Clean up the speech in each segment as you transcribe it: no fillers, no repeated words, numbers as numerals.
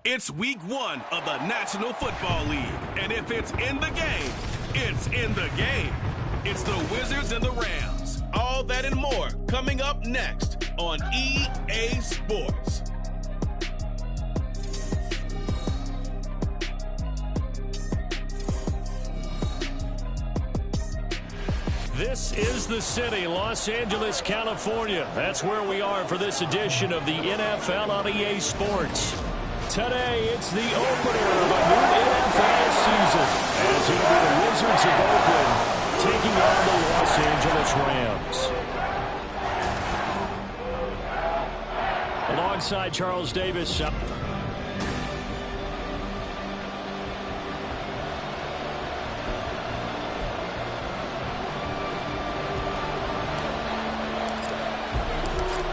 It's week 1 of the National Football League. And if it's in the game, it's in the game. It's the Wizards and the Rams. All that and more coming up next on EA Sports. This is the city, Los Angeles, California. That's where we are for this edition of the NFL on EA Sports. Today, it's the opener of a new NFL season, as it'll be the Wizards of Oakland taking on the Los Angeles Rams. Alongside Charles Davis.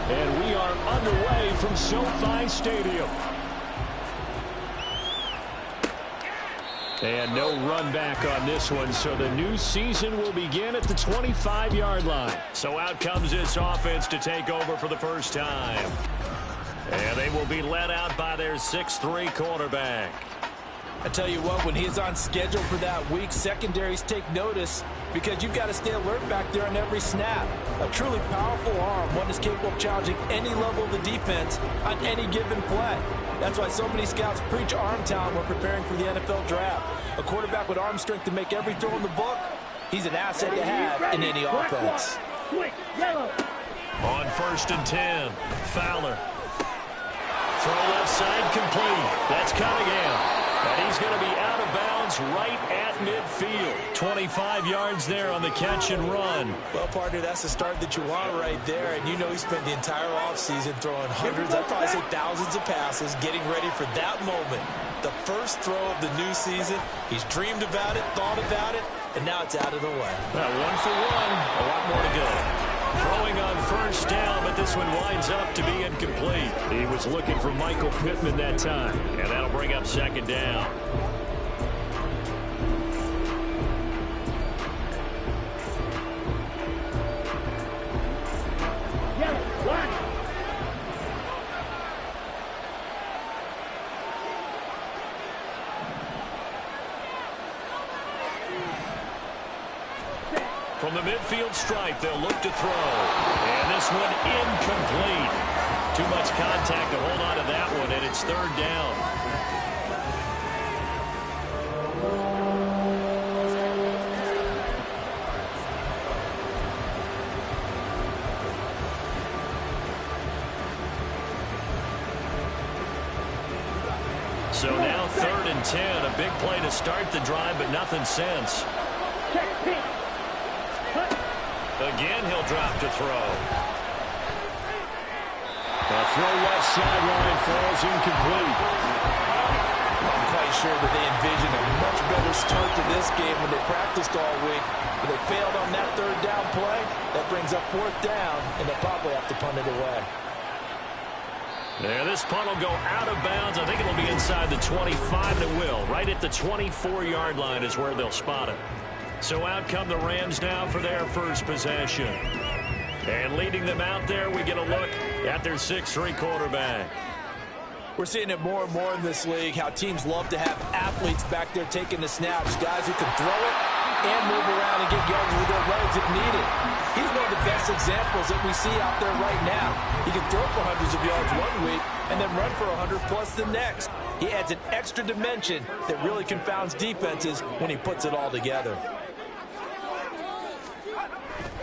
And we are underway from SoFi Stadium. And no run back on this one, so the new season will begin at the 25-yard line. So out comes this offense to take over for the first time. And they will be led out by their 6'3" quarterback. I tell you what, when he's on schedule for that week, secondaries take notice because you've got to stay alert back there on every snap. A truly powerful arm, one is capable of challenging any level of the defense on any given play. That's why so many scouts preach arm talent when preparing for the NFL draft. A quarterback with arm strength to make every throw in the book, he's an asset to have in any offense. On 1st and 10, Fowler. Throw left side complete. That's Cunningham. And he's going to be out of bounds right at midfield. 25 yards there on the catch and run. Well, partner, that's the start that you want right there. And you know he spent the entire offseason throwing hundreds, I'd probably say thousands of passes, getting ready for that moment. The first throw of the new season. He's dreamed about it, thought about it, and now it's out of the way. Well, 1 for 1. A lot more to go. Throwing on first down, but this one winds up to be incomplete. He was looking for Michael Pittman that time, and that'll bring up 2nd down. From the midfield stripe, they'll look to throw. And this one incomplete. Too much contact to hold on to that one, and it's 3rd down. So now 3rd and 10. A big play to start the drive, but nothing since. Again, he'll drop to throw. The throw left sideline falls incomplete. I'm quite sure that they envisioned a much better start to this game when they practiced all week. But they failed on that 3rd down play. That brings up 4th down, and they'll probably have to punt it away. There, this punt will go out of bounds. I think it'll be inside the 25, and it will. Right at the 24-yard line is where they'll spot it. So out come the Rams now for their first possession. And leading them out there, we get a look at their 6'3" quarterback. We're seeing it more and more in this league, how teams love to have athletes back there taking the snaps, guys who can throw it and move around and get yards with their legs if needed. He's one of the best examples that we see out there right now. He can throw for hundreds of yards one week and then run for 100+ the next. He adds an extra dimension that really confounds defenses when he puts it all together.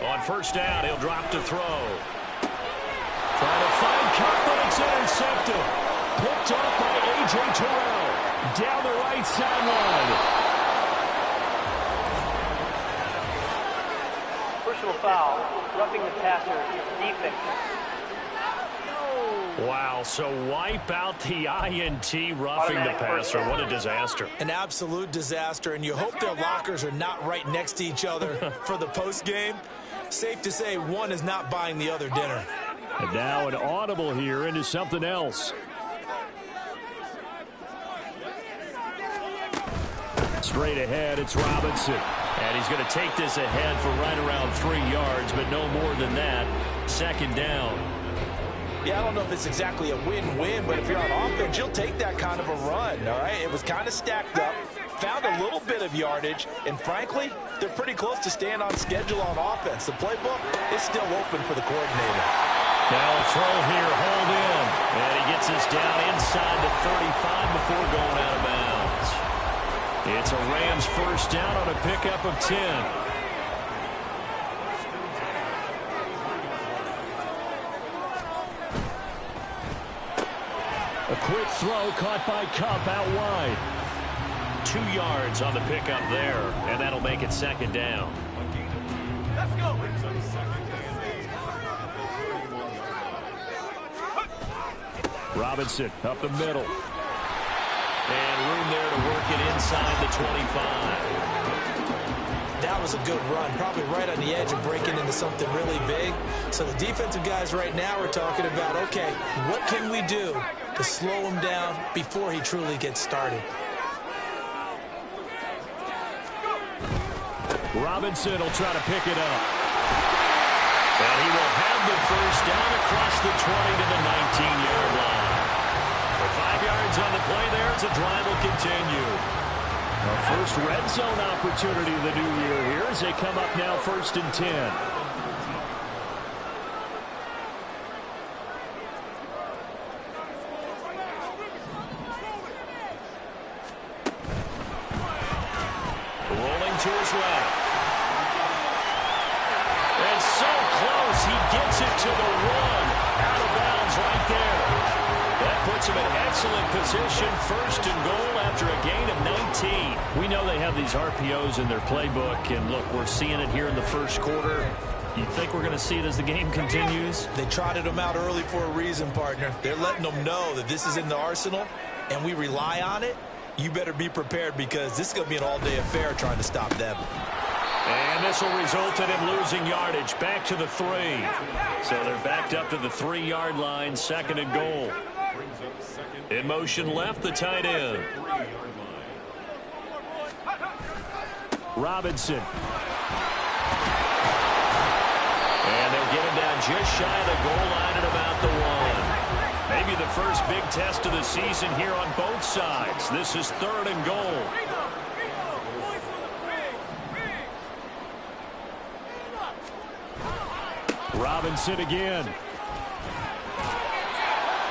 On 1st down, he'll drop to throw. Trying to find Cup, but it's intercepted. Picked off by A.J. Terrell. Down the right sideline. Personal foul, roughing the passer, defense. Wow, so wipe out the INT, roughing the passer. What a disaster. An absolute disaster, and you hope their lockers are not right next to each other for the postgame. Safe to say one is not buying the other dinner. And now an audible here into something else. Straight ahead, it's Robinson. And he's going to take this ahead for right around 3 yards, but no more than that. 2nd down. Yeah, I don't know if it's exactly a win-win, but if you're on offense, you'll take that kind of a run, all right? It was kind of stacked up, found a little bit of yardage, and frankly, they're pretty close to staying on schedule on offense. The playbook is still open for the coordinator. Now a throw here, hold in, and he gets us down inside the 35 before going out of bounds. It's a Rams first down on a pickup of 10. A quick throw caught by Kupp out wide. 2 yards on the pickup there, and that'll make it second down. Let's go. Robinson up the middle. And room there to work it inside the 25. That was a good run, probably right on the edge of breaking into something really big. So the defensive guys right now are talking about, okay, what can we do to slow him down before he truly gets started? Robinson will try to pick it up. And he will have the first down across the 20 to the 19-yard line. For 5 yards on the play there, as the drive will continue. Our first red zone opportunity of the new year here as they come up now 1st and 10. Rolling to his left. And so close, he gets it to the 1. Out of bounds right there. That puts him in excellent position, 1st and goal after a gain of 19. We know they have these RPOs in their playbook, and look, we're seeing it here in the first quarter. You think we're going to see it as the game continues? They trotted them out early for a reason, partner. They're letting them know that this is in the arsenal, and we rely on it. You better be prepared because this is going to be an all-day affair trying to stop them. And this will result in him losing yardage back to the 3. So they're backed up to the 3-yard line, 2nd and goal. In motion left, the tight end. Robinson. And they'll get him down just shy of the goal line at about the 1. Maybe the first big test of the season here on both sides. This is 3rd and goal. Robinson again.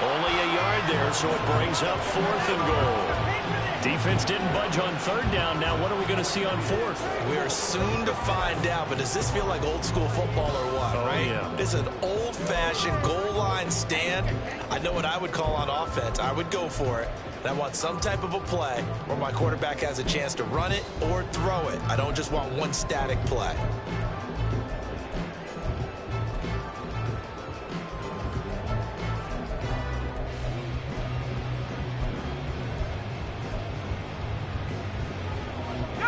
Only a yard there, so it brings up 4th and goal. Defense didn't budge on 3rd down. Now what are we going to see on 4th? We're soon to find out, but does this feel like old school football or what, right? Yeah. This is an old-fashioned goal line stand. I know what I would call on offense. I would go for it. And I want some type of a play where my quarterback has a chance to run it or throw it. I don't just want one static play.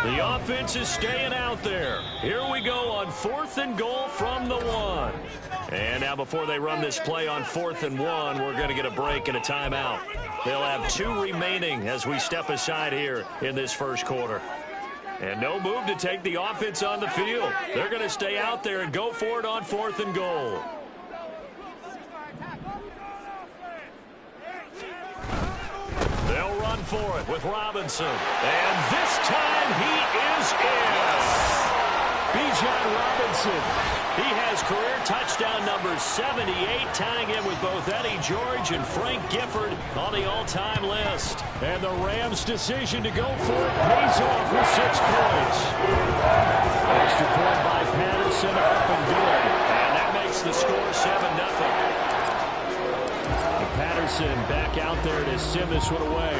The offense is staying out there. Here we go on 4th and goal from the 1. And now before they run this play on 4th and 1, we're going to get a break and a timeout. They'll have 2 remaining as we step aside here in this first quarter. And no move to take the offense on the field. They're going to stay out there and go for it on 4th and goal. They'll run for it with Robinson. And this time he is in. Bijan Robinson. He has career touchdown number 78, tying in with both Eddie George and Frank Gifford on the all-time list. And the Rams' decision to go for it pays off with 6 points. Extra point by Patterson, up and good. And that makes the score 7-0. Patterson back out there to send this one away.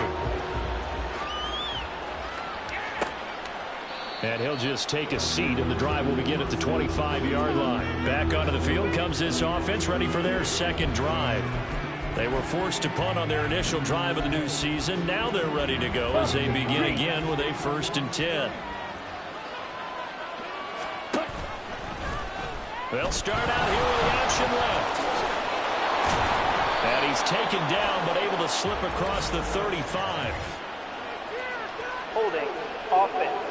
And he'll just take a seat, and the drive will begin at the 25-yard line. Back onto the field comes this offense, ready for their 2nd drive. They were forced to punt on their initial drive of the new season. Now they're ready to go as they begin again with a 1st and 10. They'll start out here with the option left. And he's taken down, but able to slip across the 35. Holding, offense.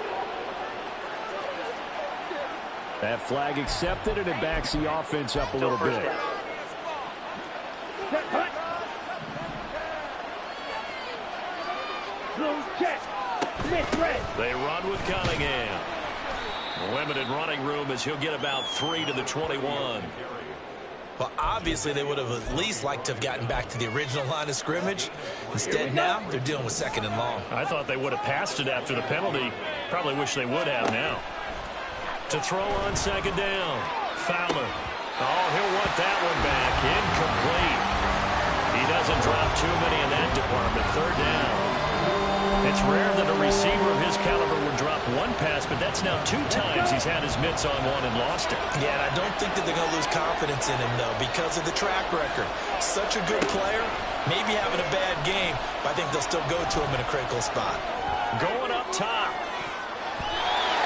That flag accepted, and it backs the offense up a little bit. They run with Cunningham. Limited running room as he'll get about 3 to the 21. Well, obviously, they would have at least liked to have gotten back to the original line of scrimmage. Instead, now they're dealing with 2nd and long. I thought they would have passed it after the penalty. Probably wish they would have now. To throw on 2nd down. Fowler. Oh, he'll want that one back. Incomplete. He doesn't drop too many in that department. 3rd down. It's rare that a receiver of his caliber would drop one pass, but that's now 2 times he's had his mitts on one and lost it. Yeah, and I don't think that they're going to lose confidence in him, though, because of the track record. Such a good player, maybe having a bad game, but I think they'll still go to him in a critical spot. Going up top.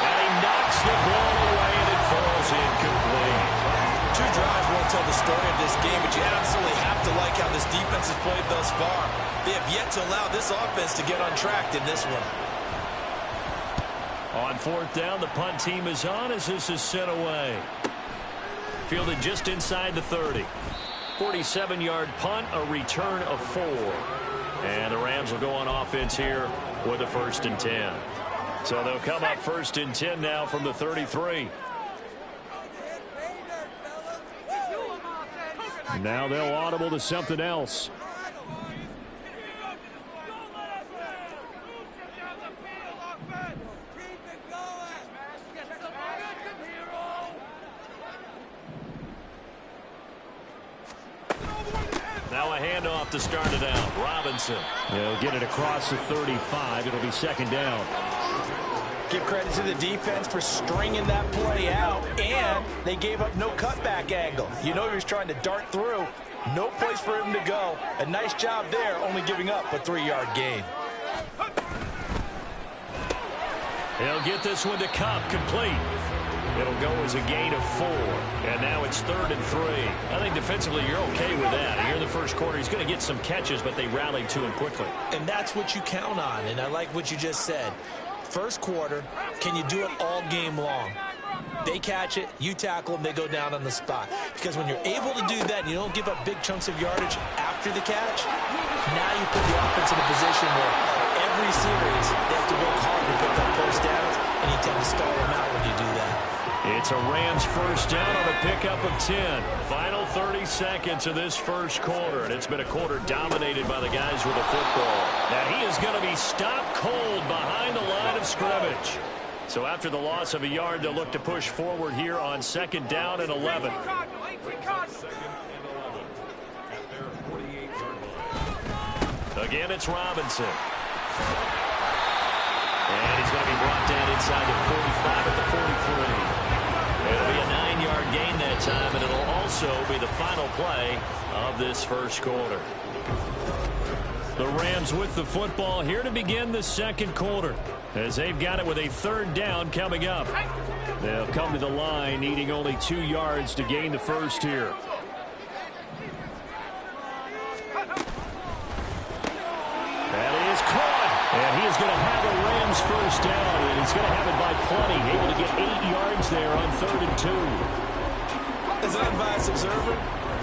And he knocks the ball away, and it falls incomplete. 2 drives won't tell the story of this game, but you absolutely have to like how this defense has played thus far. They have yet to allow this offense to get on track in this one. On 4th down, the punt team is on as this is sent away. Fielded just inside the 30. 47-yard punt, a return of 4. And the Rams will go on offense here with a 1st and 10. So they'll come up 1st and 10 now from the 33. Now they'll audible to something else. Now a handoff to start it out. Robinson. They'll get it across the 35. It'll be 2nd down. Give credit to the defense for stringing that play out, and they gave up no cutback angle. You know he was trying to dart through. No place for him to go. A nice job there, only giving up a 3-yard gain. He'll get this one to Cup, complete. It'll go as a gain of 4. And now it's 3rd and 3. I think defensively you're okay with that. Here in the first quarter, he's going to get some catches, but they rallied to him quickly. And that's what you count on, and I like what you just said. First quarter, can you do it all game long? They catch it, you tackle them, they go down on the spot. Because when you're able to do that and you don't give up big chunks of yardage after the catch, now you put the offense in a position where every series they have to work hard to pick up first downs, and you tend to stall them out when you do that. It's a Rams 1st down on a pickup of 10. Final 30 seconds of this first quarter, and it's been a quarter dominated by the guys with the football. Now he is going to be stopped cold behind the line of scrimmage. So after the loss of a yard, they'll look to push forward here on 2nd down and 11. Again, it's Robinson. And he's going to be brought down inside the 45 at the 43. It'll be a 9-yard gain that time, and it'll also be the final play of this first quarter. The Rams with the football here to begin the second quarter, as they've got it with a 3rd down coming up. They'll come to the line needing only 2 yards to gain the first here. That is caught, and he is going to have a Rams 1st down, and he's going to have it by plenty, able to get 8 yards there on 3rd and 2. As an unbiased observer,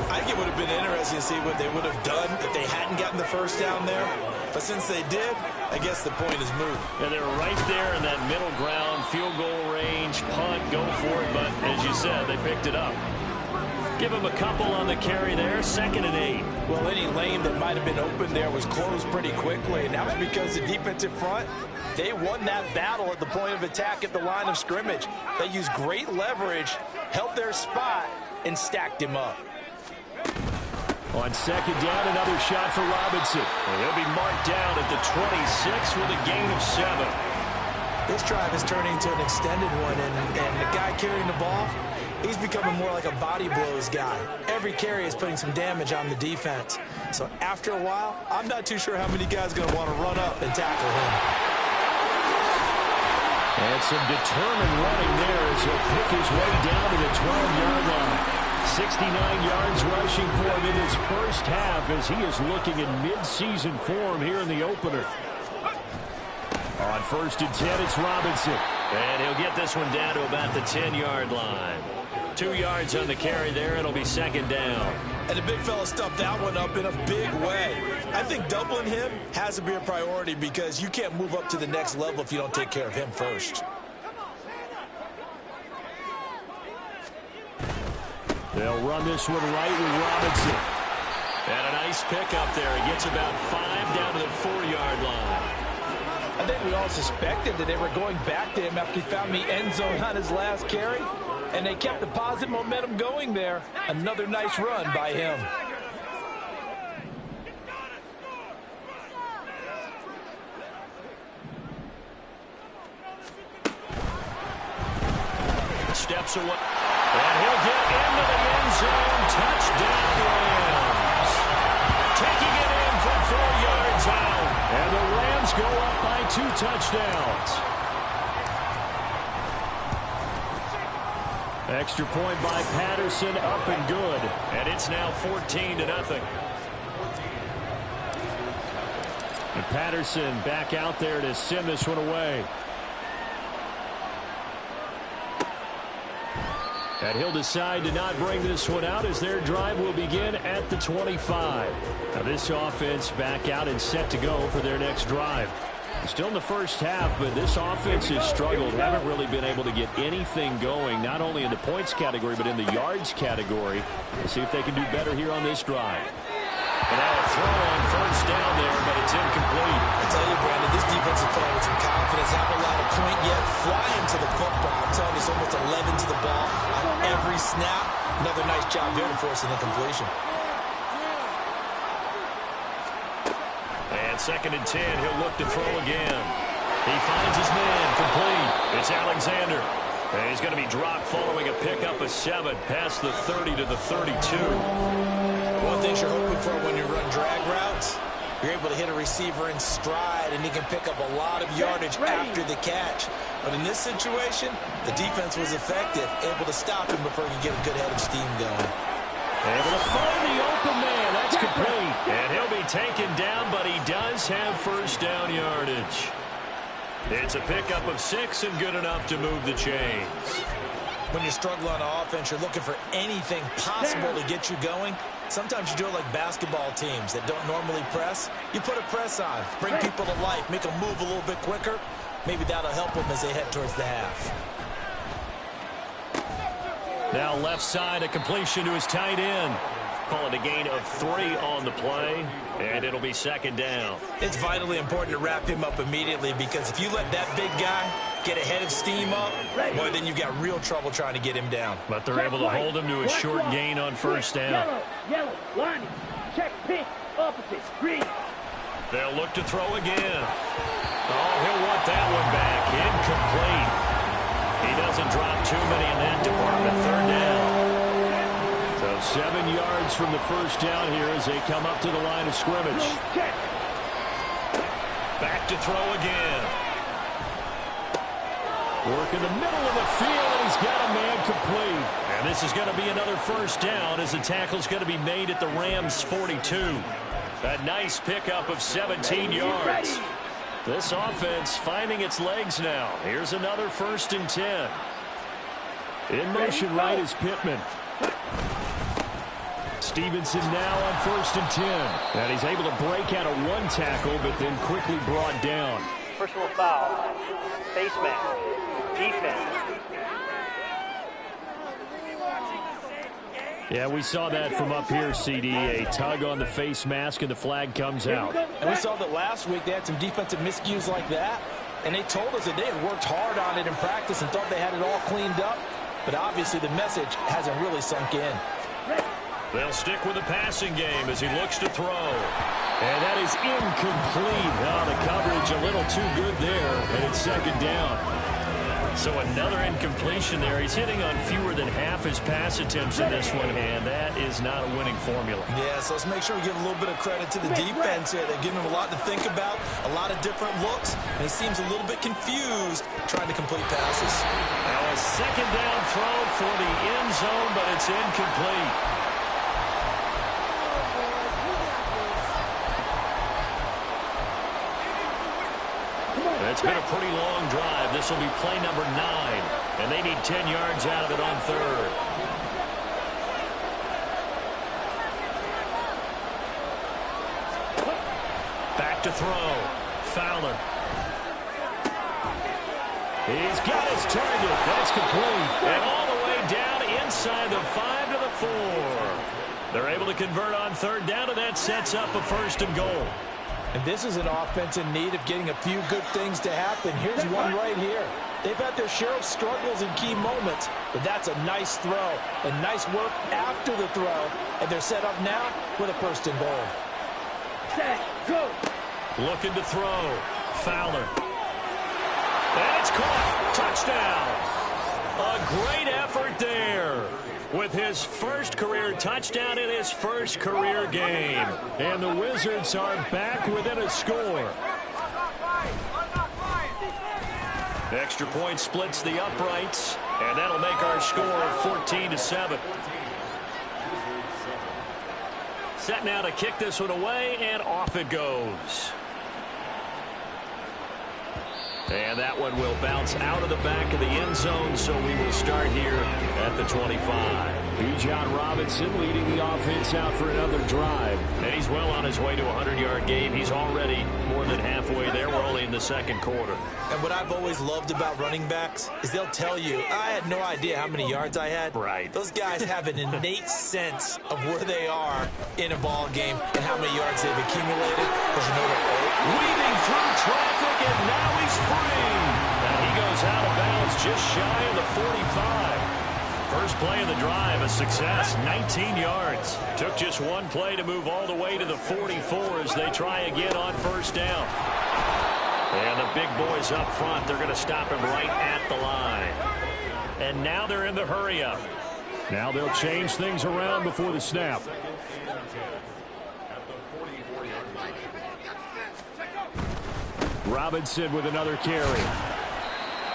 I think it would have been interesting to see what they would have done if they hadn't gotten the 1st down there. But since they did, I guess the point is moot. Yeah, they're right there in that middle ground, field goal range, punt, go for it. But as you said, they picked it up. Give him a couple on the carry there, 2nd and 8. Well, any lane that might have been open there was closed pretty quickly, and that was because the defensive front, they won that battle at the point of attack at the line of scrimmage. They used great leverage, held their spot, and stacked him up. On 2nd down, another shot for Robinson. And he'll be marked down at the 26 with a gain of 7. This drive is turning into an extended one, and the guy carrying the ball, he's becoming more like a body blows guy. Every carry is putting some damage on the defense. So after a while, I'm not too sure how many guys are going to want to run up and tackle him. And some determined running there as he'll pick his way down to the 12-yard line. 69 yards rushing for him in his first half as he is looking in mid-season form here in the opener. On 1st and 10, it's Robinson. And he'll get this one down to about the 10-yard line. 2 yards on the carry there. It'll be 2nd down. And the big fella stuffed that one up in a big way. I think doubling him has to be a priority because you can't move up to the next level if you don't take care of him first. They'll run this one right with Robinson. And a nice pickup there. He gets about 5 down to the 4-yard line. I think we all suspected that they were going back to him after he found the end zone on his last carry. And they kept the positive momentum going there. Another nice run by him. Steps away. And he'll get into the end zone. Touchdown Rams. Taking it in from 4 yards out. And the Rams go up by 2 touchdowns. Extra point by Patterson, up and good. And it's now 14-0. And Patterson back out there to send this one away. And he'll decide to not bring this one out as their drive will begin at the 25. Now this offense back out and set to go for their next drive. Still in the first half, but this offense has struggled. Haven't really been able to get anything going, not only in the points category, but in the yards category. We'll see if they can do better here on this drive. And now a throw on first down there, but it's incomplete. I tell you, Brandon, this defense is playing with some confidence. Haven't allowed a point yet. Flying to the football. I'm telling you, it's almost 11 to the ball on every snap. Another nice job there to force an incompletion. And 2nd and 10, he'll look to throw again. He finds his man, complete. It's Alexander. And he's going to be dropped following a pickup of 7 past the 30 to the 32. One thing you're hoping for when you run drag routes, you're able to hit a receiver in stride, and he can pick up a lot of yardage after the catch. But in this situation, the defense was effective, able to stop him before he could get a good head of steam going. Able to find the open man. That's complete. And he'll be taken down, but he does have first down yardage. It's a pickup of 6 and good enough to move the chains. When you struggle on offense, you're looking for anything possible to get you going. Sometimes you do it like basketball teams that don't normally press. You put a press on, bring people to life, make them move a little bit quicker. Maybe that'll help them as they head towards the half. Now left side, a completion to his tight end. Call it a gain of 3 on the play, and it'll be 2nd down. It's vitally important to wrap him up immediately because if you let that big guy get a head of steam up, boy, then you've got real trouble trying to get him down. But they're able to hold him to a short gain on first down. Yellow, line, check, pink, opposite, green. They'll look to throw again. Oh, he'll want that one back. Incomplete. He doesn't drop too many in that department. 3rd down. So 7 yards from the first down here as they come up to the line of scrimmage. Back to throw again. Work in the middle of the field, and he's got a man complete. And this is going to be another first down as the tackle's going to be made at the Rams' 42. A nice pickup of 17 yards. This offense finding its legs now. Here's another 1st and 10. In motion right is Pittman. Stevenson now on 1st and 10. And he's able to break out of 1 tackle, but then quickly brought down. Personal foul. Face mask. Defense. Yeah, we saw that from up here, CD. A tug on the face mask, and the flag comes out. And we saw that last week they had some defensive miscues like that, and they told us that they had worked hard on it in practice and thought they had it all cleaned up, but obviously the message hasn't really sunk in. They'll stick with the passing game as he looks to throw. And that is incomplete. Oh, the coverage a little too good there, and it's 2nd down. So another incompletion there. He's hitting on fewer than half his pass attempts in this one, and that is not a winning formula. Yeah, so let's make sure we give a little bit of credit to the defense here. They're giving him a lot to think about, a lot of different looks, and he seems a little bit confused trying to complete passes. Now a 2nd down throw for the end zone, but it's incomplete. It's been a pretty long drive. This will be play number 9, and they need 10 yards out of it on 3rd. back to throw. Fowler. He's got his target. That's complete. And all the way down inside the 5 to the 4. They're able to convert on third down, and that sets up a 1st and goal. And this is an offense in need of getting a few good things to happen. Here's one right here. They've had their share of struggles in key moments, but that's a nice throw and nice work after the throw. And they're set up now with a 1st and goal. Set, go. Looking to throw. Fowler. And it's caught. Touchdown. A great effort there with his first career touchdown in his first career game. And the Wizards are back within a score. Extra point splits the uprights, and that'll make our score 14-7. Set now to kick this one away, and off it goes. And that one will bounce out of the back of the end zone, so we will start here at the 25. Bijan Robinson leading the offense out for another drive. And he's well on his way to a 100-yard game. He's already more than halfway there. We're only in the second quarter. And what I've always loved about running backs is they'll tell you, I had no idea how many yards I had. Right. Those guys have an innate sense of where they are in a ball game and how many yards they've accumulated. Weaving through traffic, and now he's free. And he goes out of bounds just shy of the 45. First play of the drive, a success, 19 yards. Took just one play to move all the way to the 44 as they try again on 1st down. And the big boys up front, they're going to stop him right at the line. And now they're in the hurry-up. Now they'll change things around before the snap. Robinson with another carry.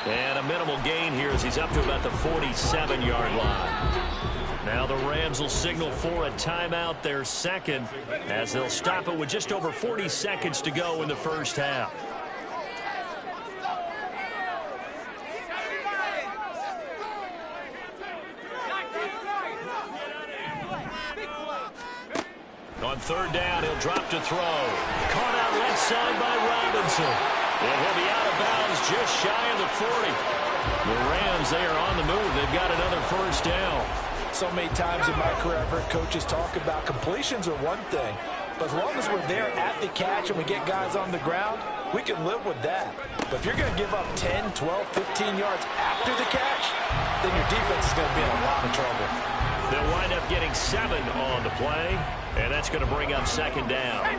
And a minimal gain here as he's up to about the 47-yard line. Now the Rams will signal for a timeout, their second, as they'll stop it with just over 40 seconds to go in the first half. On 3rd down, he'll drop to throw. Caught out left side by Robinson. And he'll be out of bounds just shy of the 40. The Rams, they are on the move. They've got another 1st down. So many times in my career, I've heard coaches talk about completions are one thing. But as long as we're there at the catch and we get guys on the ground, we can live with that. But if you're going to give up 10, 12, 15 yards after the catch, then your defense is going to be in a lot of trouble. They'll wind up getting 7 on the play, and that's going to bring up 2nd down.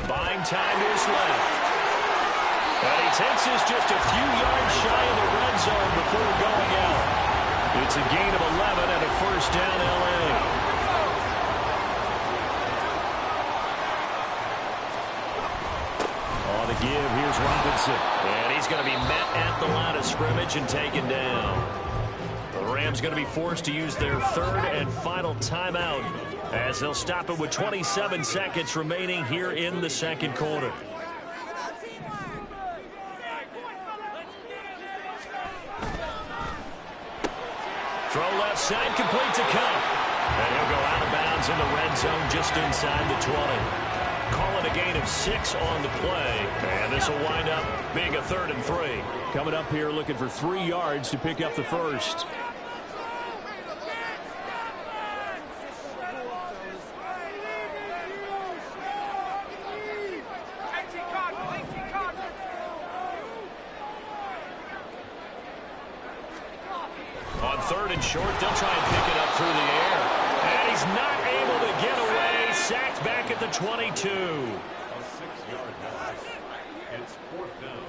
Buying time is left. And he takes this just a few yards shy of the red zone before going out. It's a gain of 11 and a 1st down, L.A. On the give, here's Robinson. And he's going to be met at the line of scrimmage and taken down. The Rams going to be forced to use their 3rd and final timeout as they'll stop it with 27 seconds remaining here in the second quarter. Throw left side, complete to Cup. And he'll go out of bounds in the red zone just inside the 20. Call it a gain of 6 on the play. And this will wind up being a 3rd and 3. Coming up here looking for 3 yards to pick up the first. On 3rd and short, they'll try and pick it up through the air. And he's not able to get away. Sacked back at the 22. It's 4th down.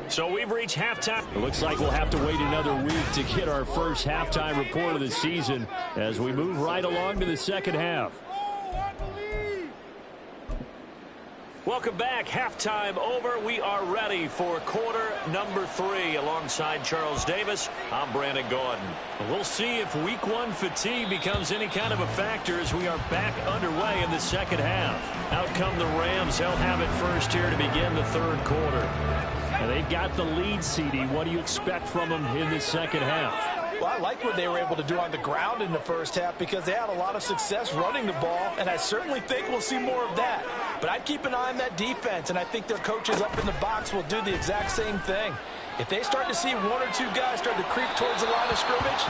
So we've reached halftime. It looks like we'll have to wait another week to get our first halftime report of the season as we move right along to the second half. Well, Welcome back. Halftime over. We are ready for quarter number 3. Alongside Charles Davis, I'm Brandon Gordon. We'll see if week 1 fatigue becomes any kind of a factor as we are back underway in the second half. Out come the Rams. They'll have it first here to begin the third quarter. And they've got the lead, CD. What do you expect from them in the second half? Well, I like what they were able to do on the ground in the first half because they had a lot of success running the ball, and I certainly think we'll see more of that. But I'd keep an eye on that defense, and I think their coaches up in the box will do the exact same thing. If they start to see 1 or 2 guys start to creep towards the line of scrimmage,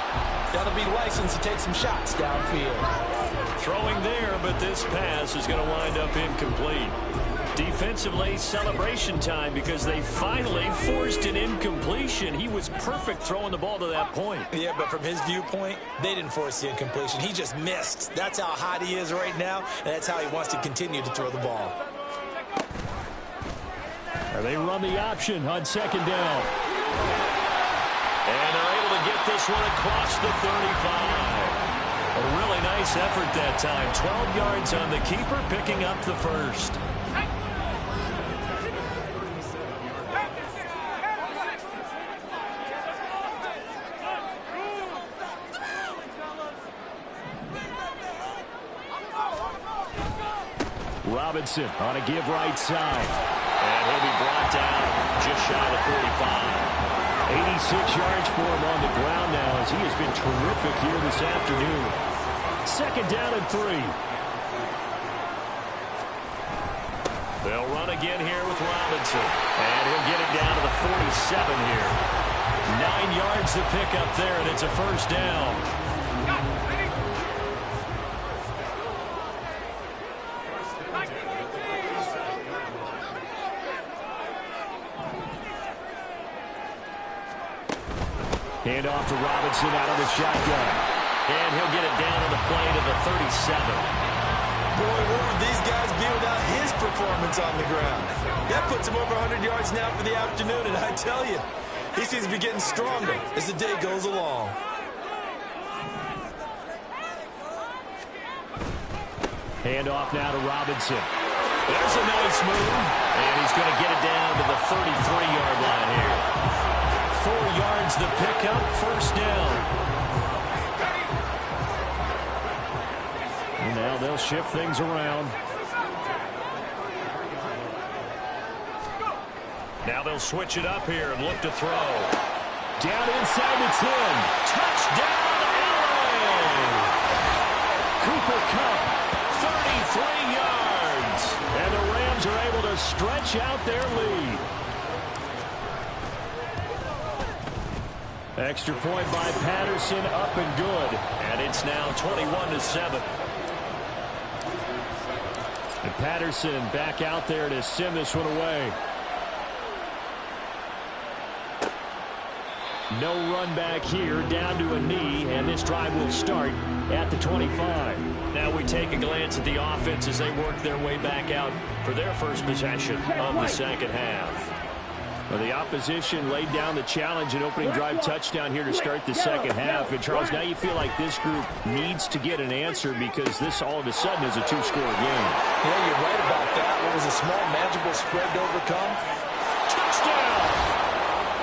that'll be licensed to take some shots downfield. Throwing there, but this pass is going to wind up incomplete. Defensively, celebration time because they finally forced an incompletion. He was perfect throwing the ball to that point. Yeah, but from his viewpoint, they didn't force the incompletion. He just missed. That's how hot he is right now, and that's how he wants to continue to throw the ball. They run the option on second down. And they're able to get this one across the 35. A really nice effort that time. 12 yards on the keeper, picking up the first. Robinson on a give right side. And he'll be brought down just shy of the 45. 86 yards for him on the ground now as he has been terrific here this afternoon. Second down and 3. They'll run again here with Robinson. And he'll get it down to the 47 here. 9 yards to pick up there, and it's a first down. Hand off to Robinson out of the shotgun. And he'll get it down on the play to the 37. Boy, what would these guys be without his performance on the ground? That puts him over 100 yards now for the afternoon, and I tell you, he seems to be getting stronger as the day goes along. Hand off now to Robinson. There's a nice move, and he's going to get it down to the 33-yard line here. 4 yards the pickup, first down. And now they'll shift things around. Now they'll switch it up here and look to throw. Down inside the 10. Touchdown, LA! Cooper Kupp, 33 yards. And the Rams are able to stretch out their lead. Extra point by Patterson, up and good. And it's now 21-7. And Patterson back out there to send this one away. No run back here, down to a knee, and this drive will start at the 25. Now we take a glance at the offense as they work their way back out for their first possession of the second half. Well, the opposition laid down the challenge, an opening drive touchdown here to start the second half. And, Charles, now you feel like this group needs to get an answer because this all of a sudden is a 2-score game. Yeah, you're right about that. It was a small, manageable spread to overcome. Touchdown!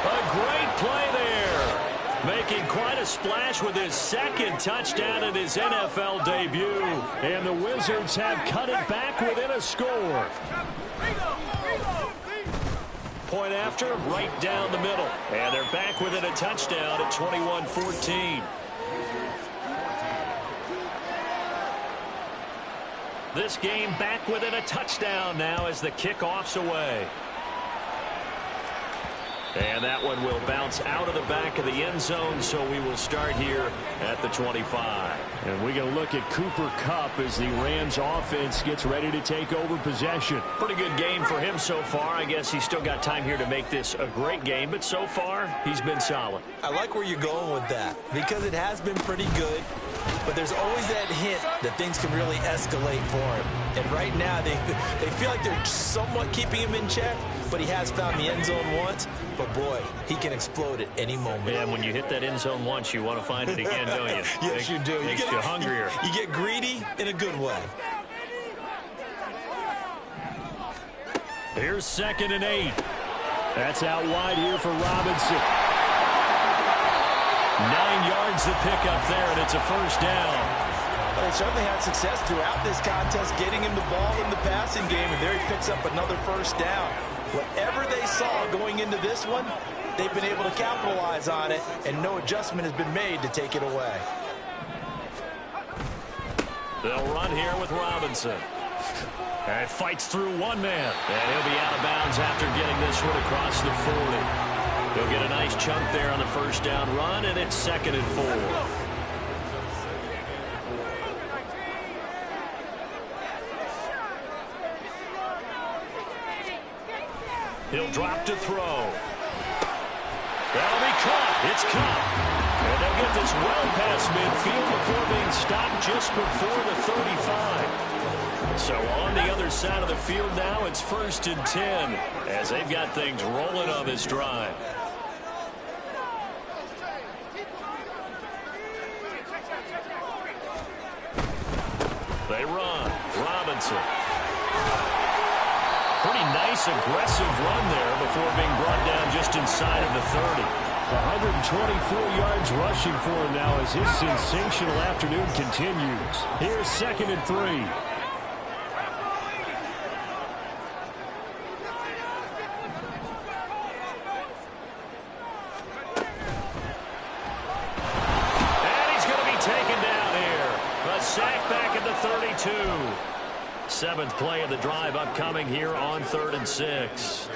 A great play there. Making quite a splash with his second touchdown in his NFL debut. And the Wizards have cut it back within a score. Point after, right down the middle. And they're back within a touchdown at 21-14. This game back within a touchdown now as the kickoff's away. And that one will bounce out of the back of the end zone, so we will start here at the 25. And we're going to look at Cooper Kupp as the Rams offense gets ready to take over possession. Pretty good game for him so far. I guess he's still got time here to make this a great game, but so far he's been solid. I like where you're going with that because it has been pretty good, but there's always that hint that things can really escalate for him. And right now they feel like they're somewhat keeping him in check, but he has found the end zone once. But, boy, he can explode at any moment. Yeah, and when you hit that end zone once, you want to find it again, don't you? Yes, you do. Makes you hungrier. You get greedy in a good way. Here's 2nd and 8. That's out wide here for Robinson. 9 yards to pick up there, and it's a first down. Well, they certainly had success throughout this contest, getting him the ball in the passing game, and there he picks up another first down. Whatever they saw going into this one, they've been able to capitalize on it, and no adjustment has been made to take it away. They'll run here with Robinson. And fights through one man. And he'll be out of bounds after getting this one across the 40. He'll get a nice chunk there on the first down run, and it's 2nd and 4. He'll drop to throw. That'll be caught. It's caught. And they'll get this well past midfield before being stopped just before the 35. So on the other side of the field now, it's 1st and 10 as they've got things rolling on this drive. They run. Robinson. Pretty nice, aggressive run there before being brought down just inside of the 30. 124 yards rushing for him now as his sensational afternoon continues. Here's 2nd and 3. Sack back at the 32. 7th play of the drive upcoming here on 3rd and 6.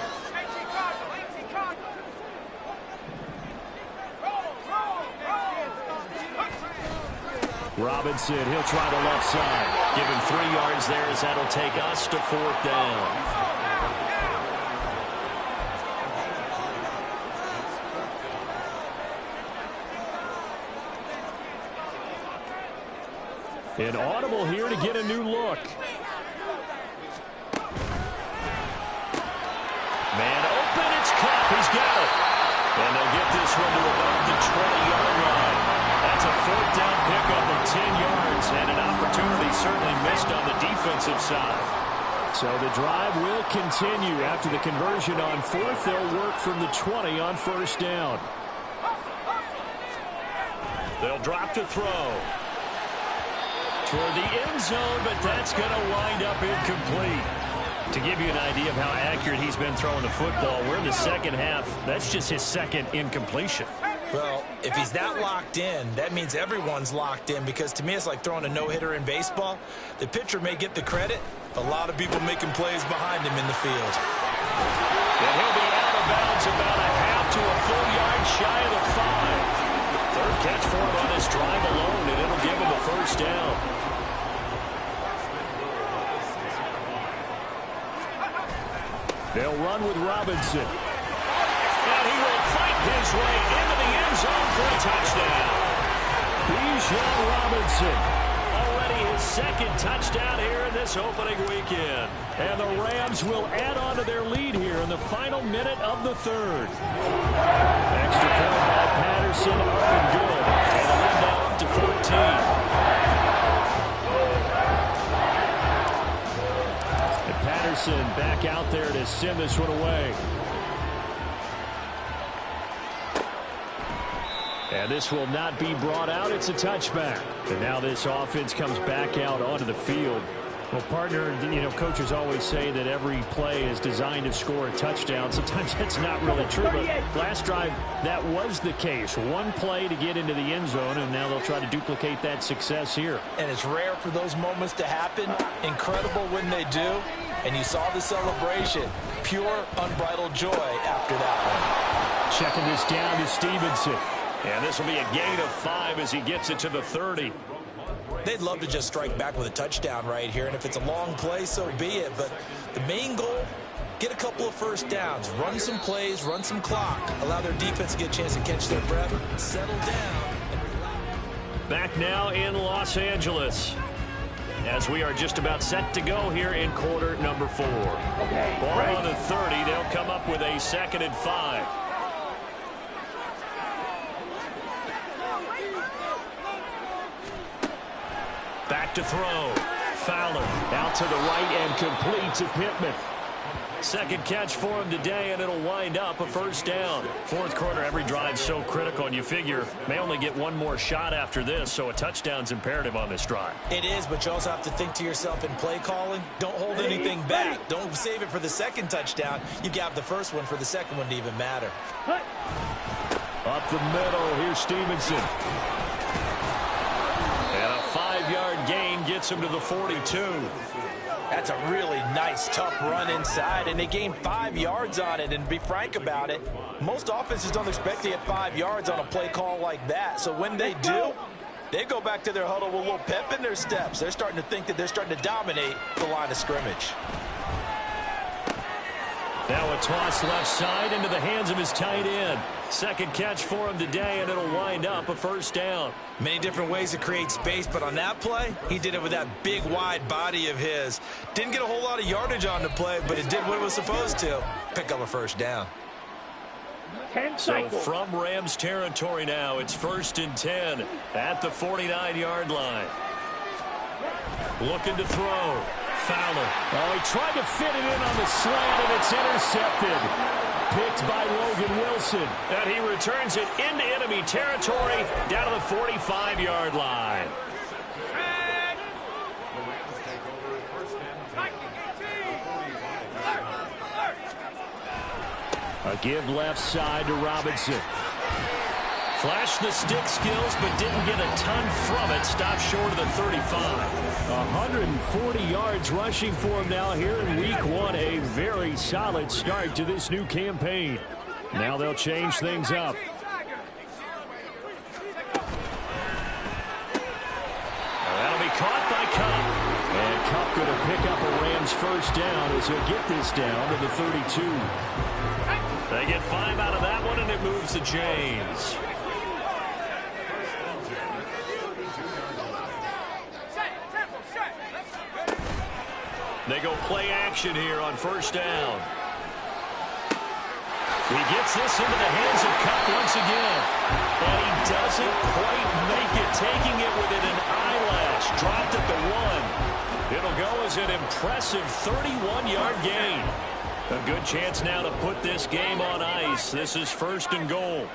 Robinson, he'll try the left side. Give him 3 yards there as that'll take us to 4th down. An audible here to get a new look. Man open, it's Cup. He's got it. And they'll get this one to about the 20-yard line. That's a 4th down pickup of 10 yards, and an opportunity certainly missed on the defensive side. So the drive will continue. After the conversion on 4th, they'll work from the 20 on 1st down. They'll drop to throw. Toward the end zone, but that's going to wind up incomplete. To give you an idea of how accurate he's been throwing the football, we're in the second half. That's just his 2nd incompletion. Well, if he's that locked in, that means everyone's locked in, because to me it's like throwing a no-hitter in baseball. The pitcher may get the credit, a lot of people making plays behind him in the field. And he'll be out of bounds about a half to a full yard shy of the 5. 3rd catch for him on this drive alone, and it'll give him a first down. They'll run with Robinson. And he will fight his way into the end zone for a touchdown. Bijan Robinson. Already his 2nd touchdown here in this opening weekend. And the Rams will add on to their lead here in the final minute of the 3rd. Extra point by Patterson, up and good. And the lead now up to 14. Patterson back out there to send this one away. And this will not be brought out. It's a touchback. And now this offense comes back out onto the field. Well, partner, coaches always say that every play is designed to score a touchdown. Sometimes that's not really true, but last drive, that was the case. One play to get into the end zone, and now they'll try to duplicate that success here. And it's rare for those moments to happen. Incredible when they do. And you saw the celebration. Pure, unbridled joy after that one. Checking this down to Stevenson. And this will be a gain of 5 as he gets it to the 30. They'd love to just strike back with a touchdown right here, and if it's a long play, so be it. But the main goal, get a couple of first downs, run some plays, run some clock, allow their defense to get a chance to catch their breath, settle down. Back now in Los Angeles, as we are just about set to go here in quarter number 4. Ball on the 30, they'll come up with a 2nd and 5. Back to throw. Fowler out to the right and complete to Pittman. Second catch for him today, and it'll wind up a first down. Fourth quarter, every drive so critical, and you figure may only get one more shot after this, so a touchdown's imperative on this drive. It is, but you also have to think to yourself in play calling, don't hold anything back. Don't save it for the second touchdown. You got the first one for the second one to even matter. Up the middle, here's Stevenson. And a 5-yard gain gets him to the 42. That's a really nice, tough run inside, and they gained 5 yards on it. And to be frank about it, most offenses don't expect to get 5 yards on a play call like that. So when they do, they go back to their huddle with a little pep in their steps. They're starting to think that they're starting to dominate the line of scrimmage. Now a toss left side into the hands of his tight end. Second catch for him today, and it'll wind up a first down. Many different ways to create space, but on that play, he did it with that big, wide body of his. Didn't get a whole lot of yardage on the play, but it did what it was supposed to. Pick up a first down. So from Rams territory now, it's 1st and 10 at the 49-yard line. Looking to throw. Fowler. Oh, he tried to fit it in on the slant, and it's intercepted. Picked by Logan Wilson. And he returns it into enemy territory down to the 45-yard line. A give left side to Robinson. Flashed the stick skills, but didn't get a ton from it. Stopped short of the 35. 140 yards rushing for him now here in week 1. A very solid start to this new campaign. Now they'll change things up. That'll be caught by Cup. And Cup going to pick up a Rams first down as he'll get this down to the 32. They get 5 out of that one, and it moves the chains. They go play action here on first down. He gets this into the hands of Cup once again. And he doesn't quite make it, taking it within an eyelash. Dropped at the 1. It'll go as an impressive 31-yard gain. A good chance now to put this game on ice. This is 1st and goal.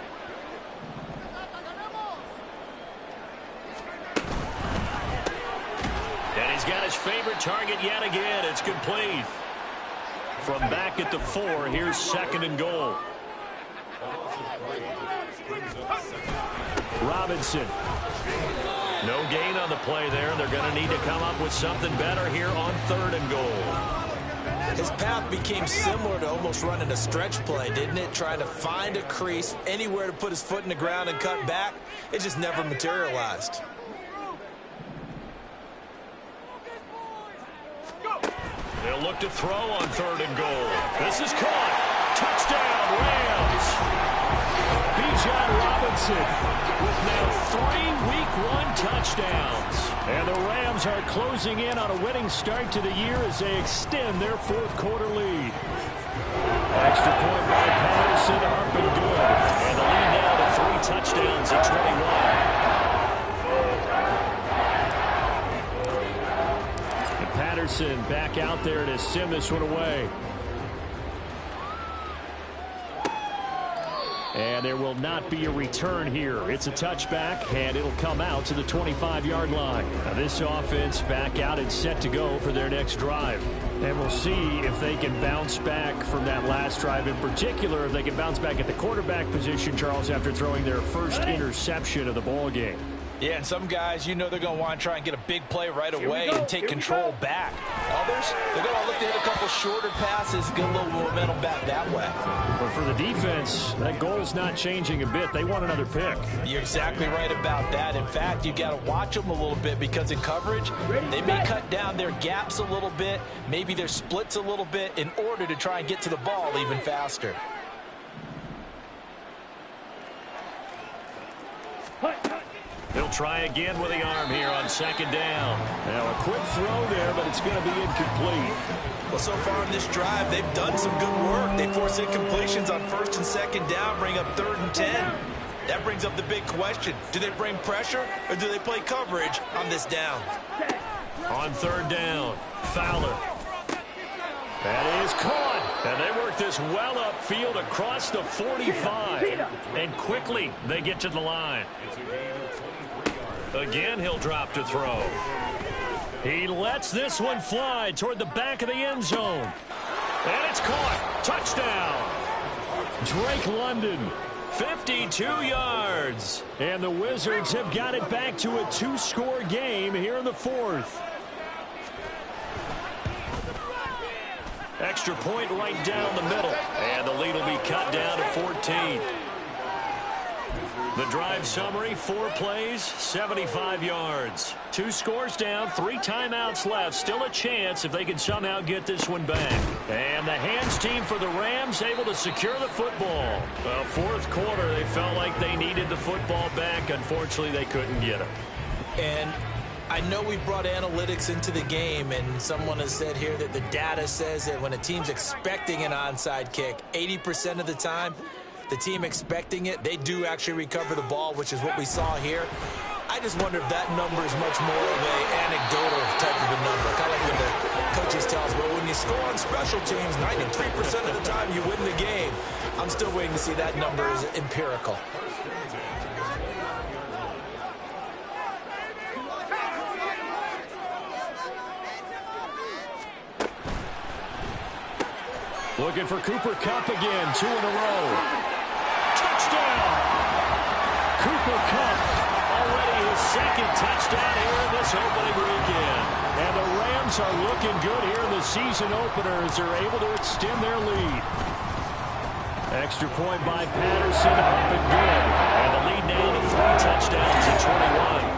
And he's got his favorite target yet again. It's complete. From back at the 4, here's 2nd and goal. Robinson. No gain on the play there. They're going to need to come up with something better here on 3rd and goal. His path became similar to almost running a stretch play, didn't it? Trying to find a crease, anywhere to put his foot in the ground and cut back. It just never materialized. They'll look to throw on 3rd and goal. This is caught. Touchdown, Rams. Bijan Robinson with now 3 Week 1 touchdowns. And the Rams are closing in on a winning start to the year as they extend their 4th quarter lead. Extra point by Patterson, up and good. And the lead now to 3 touchdowns at 21. Patterson back out there to send this one away. And there will not be a return here. It's a touchback, and it'll come out to the 25-yard line. Now this offense back out and set to go for their next drive. And we'll see if they can bounce back from that last drive. In particular, if they can bounce back at the quarterback position, Charles, after throwing their first interception of the ball game. Yeah, and some guys, you know they're going to want to try and get a big play right away and take control back. Others, they're going to look to hit a couple shorter passes, get a little momentum back that way. But for the defense, that goal is not changing a bit. They want another pick. You're exactly right about that. In fact, you got to watch them a little bit because in coverage, they may cut down their gaps a little bit, maybe their splits a little bit in order to try and get to the ball even faster. He'll try again with the arm here on 2nd down. Now a quick throw there, but it's going to be incomplete. Well, so far in this drive, they've done some good work. They force incompletions on 1st and 2nd down, bring up 3rd and 10. That brings up the big question. Do they bring pressure or do they play coverage on this down? On 3rd down, Fowler. That is caught. And they work this well upfield across the 45. And quickly they get to the line. Again, he'll drop to throw. He lets this one fly toward the back of the end zone. And it's caught. Touchdown. Drake London, 52 yards. And the Wizards have got it back to a 2-score game here in the fourth. Extra point right down the middle. And the lead will be cut down to 14. The drive summary, 4 plays, 75 yards. 2 scores down, 3 timeouts left. Still a chance if they can somehow get this one back. And the hands team for the Rams able to secure the football. Well, fourth quarter, they felt like they needed the football back. Unfortunately, they couldn't get it. And I know we brought analytics into the game, and someone has said here that the data says that when a team's expecting an onside kick, 80% of the time, the team expecting it, they do actually recover the ball, which is what we saw here. I just wonder if that number is much more of an anecdotal type of a number. Kind of like when the coaches tell us, well, when you score on special teams, 93% of the time you win the game. I'm still waiting to see that number is empirical. Looking for Cooper Kupp again, 2 in a row. Touchdown! Cooper Kupp, already his second touchdown here in this opening weekend. And the Rams are looking good here in the season opener as they're able to extend their lead. Extra point by Patterson, up and good. And the lead now to 3 touchdowns at 21.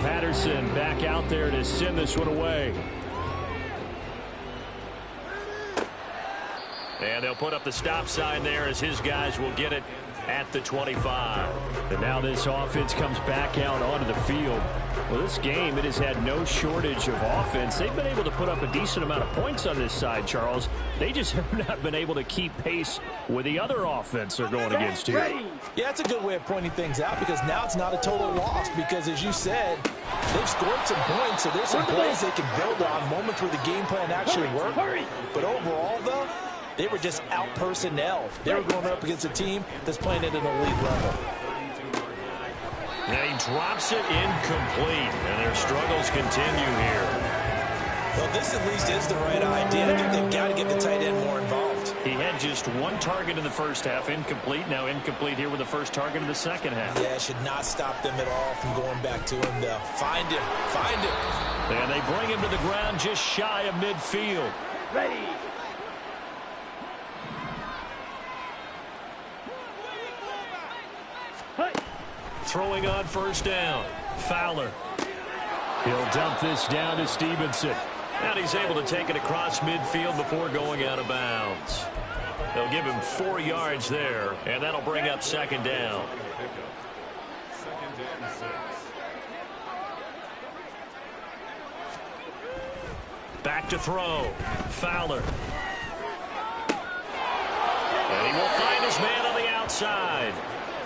Patterson back out there to send this one away. And they'll put up the stop sign there as his guys will get it at the 25. And now this offense comes back out onto the field. Well, this game, it has had no shortage of offense. They've been able to put up a decent amount of points on this side, Charles. They just have not been able to keep pace with the other offense they're going against here. Yeah, that's a good way of pointing things out because now it's not a total loss because, as you said, they've scored some points, so there's some plays they can build on, moments where the game plan actually worked. But overall, though, they were just out-personnel. They were going up against a team that's playing at an elite level. And he drops it incomplete, and their struggles continue here. Well, this at least is the right idea. I think they've got to get the tight end more involved. He had just 1 target in the first half, incomplete. Now incomplete here with the first target in the second half. Yeah, it should not stop them at all from going back to him. They'll find him. Find him. And they bring him to the ground just shy of midfield. Ready. Throwing on first down. Fowler. He'll dump this down to Stevenson. And he's able to take it across midfield before going out of bounds. They'll give him 4 yards there, and that'll bring up second down. Back to throw. Fowler. And he will find his man on the outside.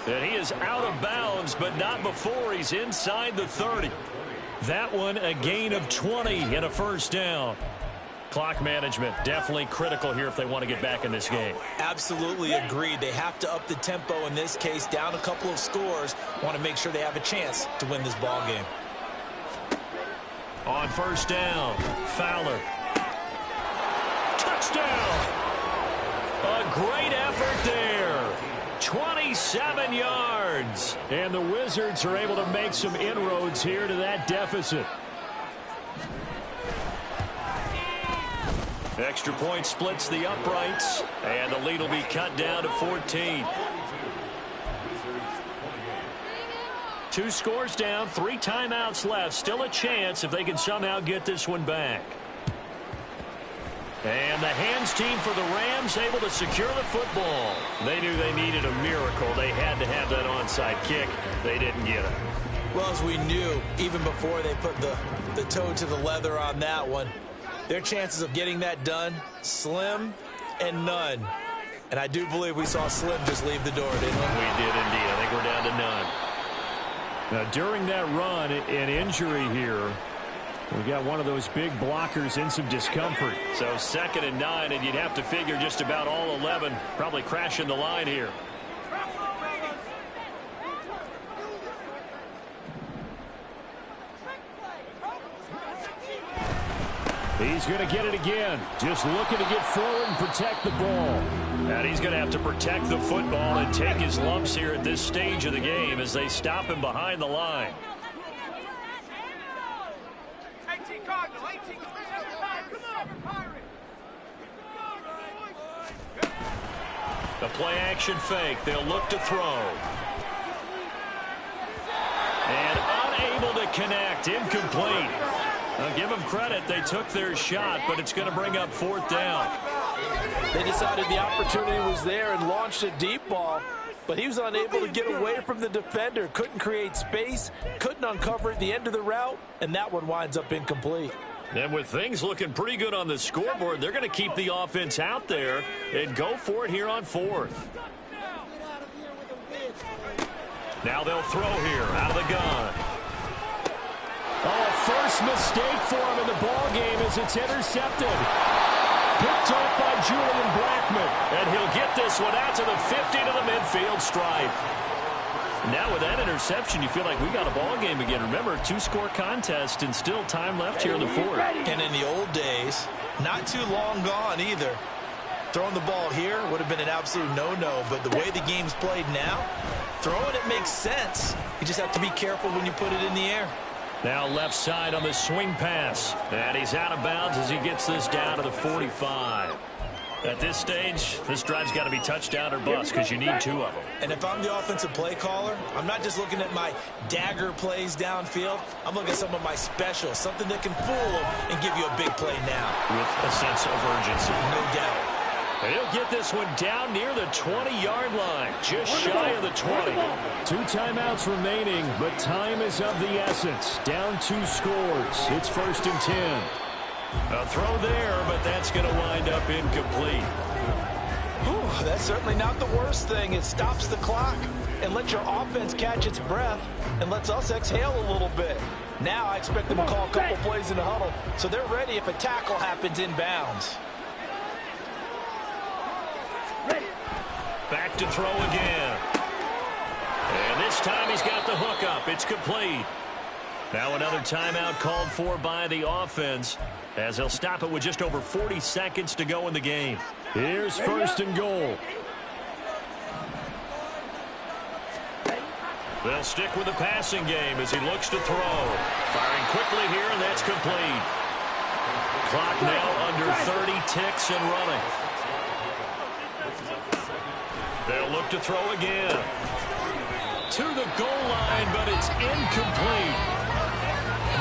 And he is out of bounds, but not before he's inside the 30. That one, a gain of 20 and a first down. Clock management definitely critical here if they want to get back in this game. Absolutely agreed. They have to up the tempo in this case, down a couple of scores. Want to make sure they have a chance to win this ball game. On first down, Fowler. Touchdown! A great effort there. 27 yards. And the Wizards are able to make some inroads here to that deficit. Extra point splits the uprights, and the lead will be cut down to 14. 2 scores down, 3 timeouts left. Still a chance if they can somehow get this one back. And the hands team for the Rams able to secure the football. They knew they needed a miracle. They had to have that onside kick. They didn't get it. Well, as we knew, even before they put the toe to the leather on that one, their chances of getting that done, slim and none. And I do believe we saw Slim just leave the door, didn't we? We did indeed. I think we're down to none. Now, during that run, an injury here. We got one of those big blockers in some discomfort. So 2nd and 9, and you'd have to figure just about all 11 probably crashing the line here. He's going to get it again. Just looking to get forward and protect the ball. And he's going to have to protect the football and take his lumps here at this stage of the game as they stop him behind the line. The play action fake. They'll look to throw. And unable to connect. Incomplete. I'll give them credit. They took their shot, but it's going to bring up 4th down. They decided the opportunity was there and launched a deep ball, but he was unable to get away from the defender. Couldn't create space, couldn't uncover at the end of the route, and that one winds up incomplete. And with things looking pretty good on the scoreboard, they're going to keep the offense out there and go for it here on 4th. Now they'll throw here out of the gun. Oh, first mistake for him in the ball game as it's intercepted. Picked off by Julian Blackman. And he'll get this one out to the 50 to the midfield stripe. Now with that interception, you feel like we got a ball game again. Remember, 2-score contest and still time left here in the 4th. And in the old days, not too long gone either. Throwing the ball here would have been an absolute no-no, but the way the game's played now, throwing it makes sense. You just have to be careful when you put it in the air. Now left side on the swing pass. And he's out of bounds as he gets this down to the 45. At this stage, this drive's got to be touchdown or bust because you need 2 of them. And if I'm the offensive play caller, I'm not just looking at my dagger plays downfield. I'm looking at some of my specials, something that can fool them and give you a big play now. With a sense of urgency. No doubt. And he'll get this one down near the 20-yard line, just shy of the 20. 2 timeouts remaining, but time is of the essence. Down 2 scores. It's 1st and 10. A throw there, but that's going to wind up incomplete. Whew, that's certainly not the worst thing. It stops the clock and lets your offense catch its breath and lets us exhale a little bit. Now I expect them to call a couple plays in the huddle, so they're ready if a tackle happens inbounds. Back to throw again. And this time he's got the hook up. It's complete. Now another timeout called for by the offense as they'll stop it with just over 40 seconds to go in the game. Here's 1st and goal. They'll stick with the passing game as he looks to throw. Firing quickly here, and that's complete. Clock now under 30 ticks and running. They'll look to throw again. To the goal line, but it's incomplete.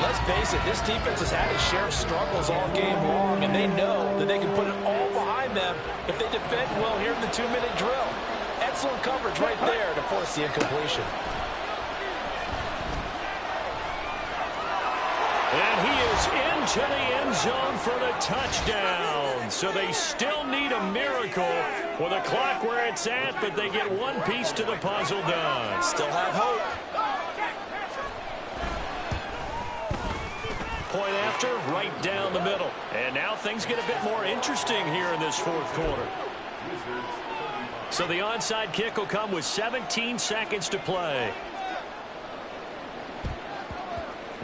Let's face it, this defense has had its share of struggles all game long, and they know that they can put it all behind them if they defend well here in the 2-minute drill. Excellent coverage right there to force the incompletion. And he is into the end zone for the touchdown. So they still need a miracle with a clock where it's at, but they get one piece to the puzzle done. Still have hope. Point after, right down the middle. And now things get a bit more interesting here in this 4th quarter. So the onside kick will come with 17 seconds to play.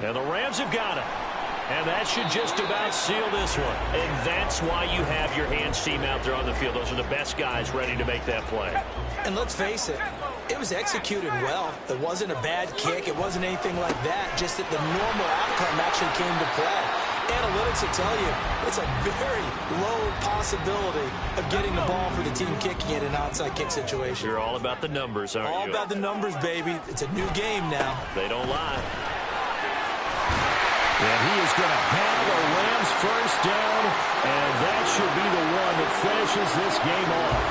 And the Rams have got it. And that should just about seal this one. And that's why you have your hands team out there on the field. Those are the best guys ready to make that play. And let's face it, it was executed well. It wasn't a bad kick. It wasn't anything like that. Just that the normal outcome actually came to play. Analytics will tell you it's a very low possibility of getting the ball for the team kicking it in an onside kick situation. You're all about the numbers, aren't you? All about the numbers, baby. It's a new game now. They don't lie. And he is going to have a Rams 1st down, and that should be the one that finishes this game off.